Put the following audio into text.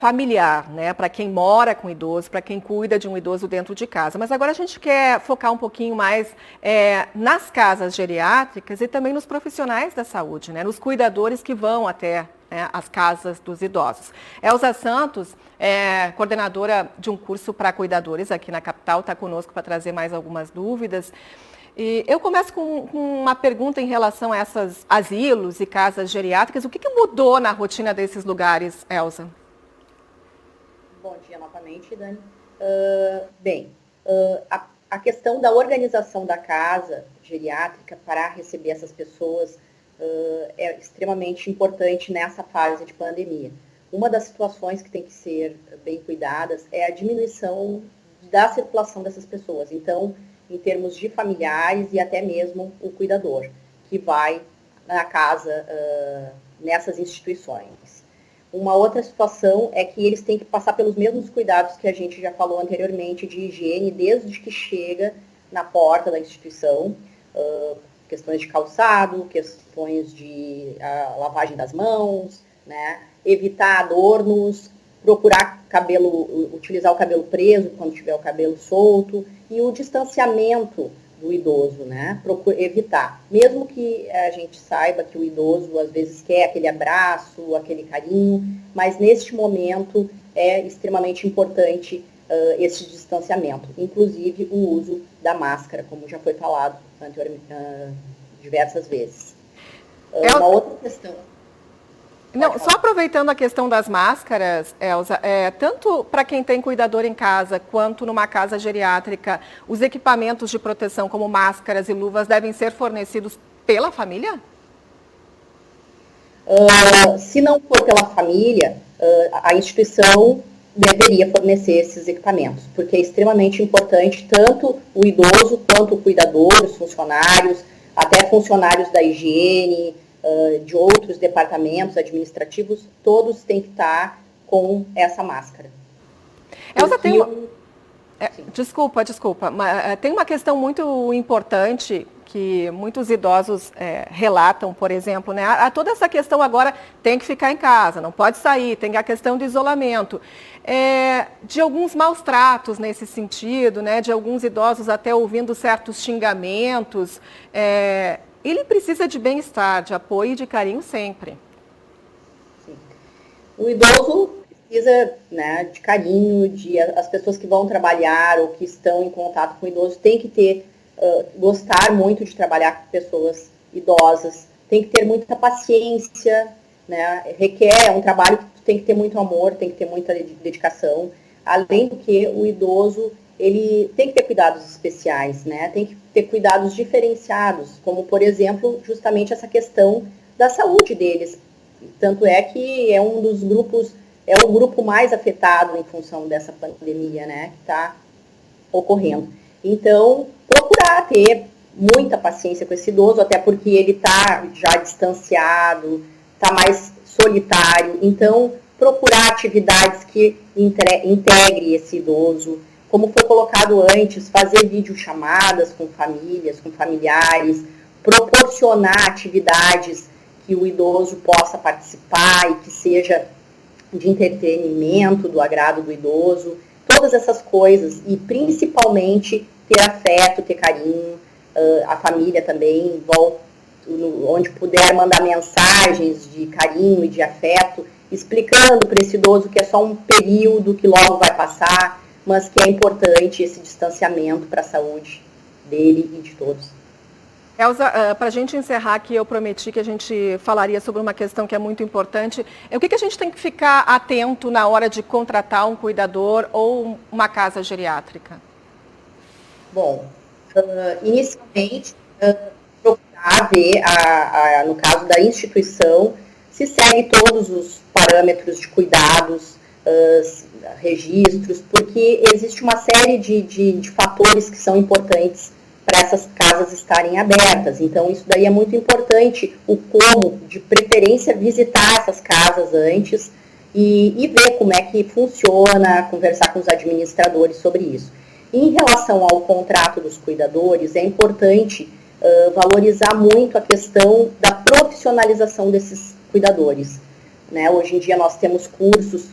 familiar, né, para quem mora com idoso, para quem cuida de um idoso dentro de casa. Mas agora a gente quer focar um pouquinho mais nas casas geriátricas e também nos profissionais da saúde, né, nos cuidadores que vão até as casas dos idosos. Elza Santos, coordenadora de um curso para cuidadores aqui na capital, está conosco para trazer mais algumas dúvidas. E eu começo com uma pergunta em relação a esses asilos e casas geriátricas. O que mudou na rotina desses lugares, Elza? Bom dia novamente, Dani. A questão da organização da casa geriátrica para receber essas pessoas é extremamente importante nessa fase de pandemia. Uma das situações que tem que ser bem cuidadas é a diminuição da circulação dessas pessoas. Então, em termos de familiares e até mesmo o cuidador, que vai na casa, nessas instituições. Uma outra situação é que eles têm que passar pelos mesmos cuidados que a gente já falou anteriormente de higiene, desde que chega na porta da instituição, questões de calçado, questões de lavagem das mãos, né? Evitar adornos, procurar utilizar o cabelo preso quando tiver o cabelo solto, e o distanciamento do idoso, né? Evitar. Mesmo que a gente saiba que o idoso às vezes quer aquele abraço, aquele carinho, mas neste momento é extremamente importante esse distanciamento, inclusive o uso da máscara, como já foi falado diversas vezes. Uma outra questão. Não, só aproveitando a questão das máscaras, Elza, tanto para quem tem cuidador em casa quanto numa casa geriátrica, os equipamentos de proteção como máscaras e luvas devem ser fornecidos pela família? Se não for pela família, a instituição deveria fornecer esses equipamentos, porque é extremamente importante tanto o idoso quanto o cuidador, os funcionários, até funcionários da higiene, de outros departamentos administrativos, todos têm que estar com essa máscara. Elza, Desculpa, mas tem uma questão muito importante que muitos idosos relatam, por exemplo, né? Toda essa questão agora tem que ficar em casa, não pode sair, tem a questão do isolamento. De alguns maus tratos nesse sentido, né? De alguns idosos até ouvindo certos xingamentos. Ele precisa de bem-estar, de apoio e de carinho sempre. Sim. O idoso precisa, né, de carinho, as pessoas que vão trabalhar ou que estão em contato com o idoso têm que gostar muito de trabalhar com pessoas idosas, tem que ter muita paciência, né, requer um trabalho que tem que ter muito amor, tem que ter muita dedicação, além do que o idoso ele tem que ter cuidados especiais, né? Tem que ter cuidados diferenciados, como, por exemplo, justamente essa questão da saúde deles. Tanto é que é um dos grupos, é o grupo mais afetado em função dessa pandemia, né? Que está ocorrendo. Então, procurar ter muita paciência com esse idoso, até porque ele está já distanciado, está mais solitário. Então, procurar atividades que integre esse idoso. Como foi colocado antes, fazer videochamadas com famílias, com familiares, proporcionar atividades que o idoso possa participar e que seja de entretenimento, do agrado do idoso, todas essas coisas, e principalmente ter afeto, ter carinho, a família também, onde puder mandar mensagens de carinho e de afeto, explicando para esse idoso que é só um período, que logo vai passar, mas que é importante esse distanciamento para a saúde dele e de todos. Elza, para a gente encerrar aqui, eu prometi que a gente falaria sobre uma questão que é muito importante. O que a gente tem que ficar atento na hora de contratar um cuidador ou uma casa geriátrica? Bom, inicialmente, procurar ver, no caso da instituição, se segue todos os parâmetros de cuidados, registros, porque existe uma série de fatores que são importantes para essas casas estarem abertas. Então, isso daí é muito importante, o como, de preferência, visitar essas casas antes e ver como é que funciona, conversar com os administradores sobre isso. Em relação ao contrato dos cuidadores, é importante valorizar muito a questão da profissionalização desses cuidadores. Né? Hoje em dia nós temos cursos